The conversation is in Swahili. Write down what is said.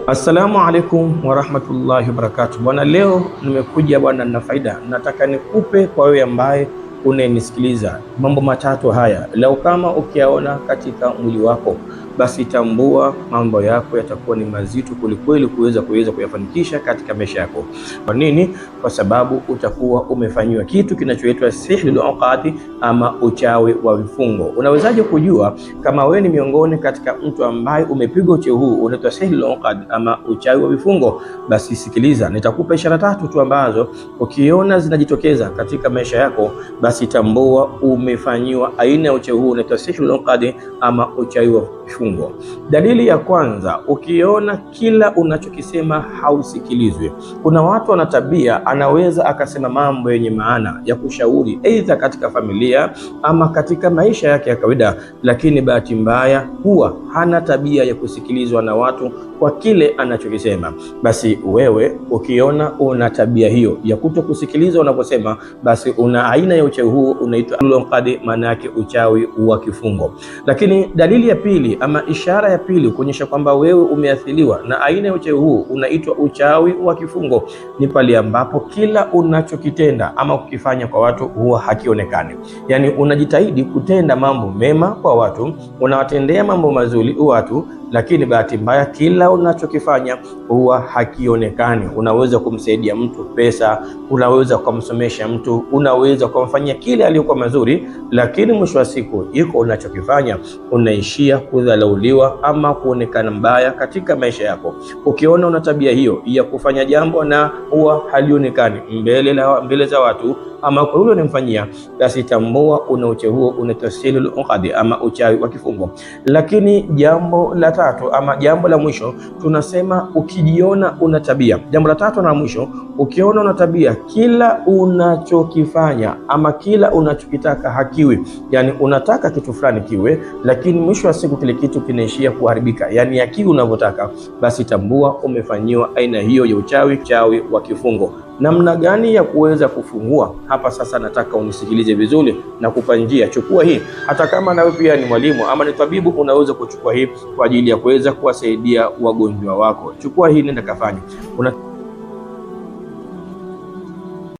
Assalamu alaikum warahmatullahi wabarakatuh. Bwana, leo nimekuja bwana na faida, nataka nikupe kwa wewe ambaye unanisikiliza mambo matatu haya. Leo kama ukiyaona katika mwili wako, basi tambua mambo yako yatakuwa ni mazito kulikweli kuweza kuyafanikisha katika maisha yako. Kwa nini? Kwa sababu utakuwa umefanyiwa kitu kinachoitwa sihrul uqadi ama uchawi wa vifungo. Unawezaje kujua kama wewe ni miongoni katika mtu ambaye umepigwa uchawi huu unaitwa sihrul uqadi ama uchawi wa vifungo? Basi sikiliza, nitakupa ishara tatu tu ambazo ukiona zinajitokeza katika maisha yako, basi tambua umefanyiwa aina ya uchawi huu unaitwa sihrul uqadi ama uchawi wa vifungo. Dalili ya kwanza, ukiona kila unachokisema hausikilizwi. Kuna watu wana tabia, anaweza akasema mambo yenye maana ya kushauri aidha katika familia ama katika maisha yake ya kawaida, lakini bahati mbaya huwa hana tabia ya kusikilizwa na watu kwa kile anachokisema. Basi wewe ukiona una tabia hiyo ya kutokusikiliza unaposema, basi una aina ya uchawi huu unaitwa al-uqadi, maana yake uchawi wa kifungo. Lakini dalili ya pili ama ishara ya pili kuonyesha kwamba wewe umeathiriwa na aina ya uchawi huu unaitwa uchawi wa kifungo ni pale ambapo kila unachokitenda ama kukifanya kwa watu huwa hakionekani. Yani unajitahidi kutenda mambo mema kwa watu, unawatendea mambo mazuri watu, lakini bahati mbaya kila unachokifanya huwa hakionekani. Unaweza kumsaidia mtu pesa, unaweza kumsomesha mtu, unaweza kumfanyia kile aliyokuwa mazuri, lakini mwisho wa siku iko unachokifanya unaishia kudhalauliwa ama kuonekana mbaya katika maisha yako. Ukiona una tabia hiyo ya kufanya jambo na huwa halionekani mbele za watu ama kwa yule unamfanyia, basi tambua una uchawi huo unaitwa sihrul uqadi ama uchawi wa kifungo. Lakini jambo la tatu ama jambo la mwisho tunasema, ukijiona una tabia, jambo la tatu na mwisho, ukiona una tabia kila unachokifanya ama kila unachokitaka hakiwi, yani unataka kitu fulani kiwe, lakini mwisho wa siku kile kitu kinaishia kuharibika, yani hakiwi unavyotaka, basi tambua umefanyiwa aina hiyo ya uchawi wa kifungo. Namna gani ya kuweza kufungua? Hapa sasa nataka unisikilize vizuri na kupa njia. Chukua hii, hata kama nawe pia ni mwalimu ama ni tabibu, unaweza kuchukua hii kwa ajili ya kuweza kuwasaidia wagonjwa wako. Chukua hii, nenda kafanya.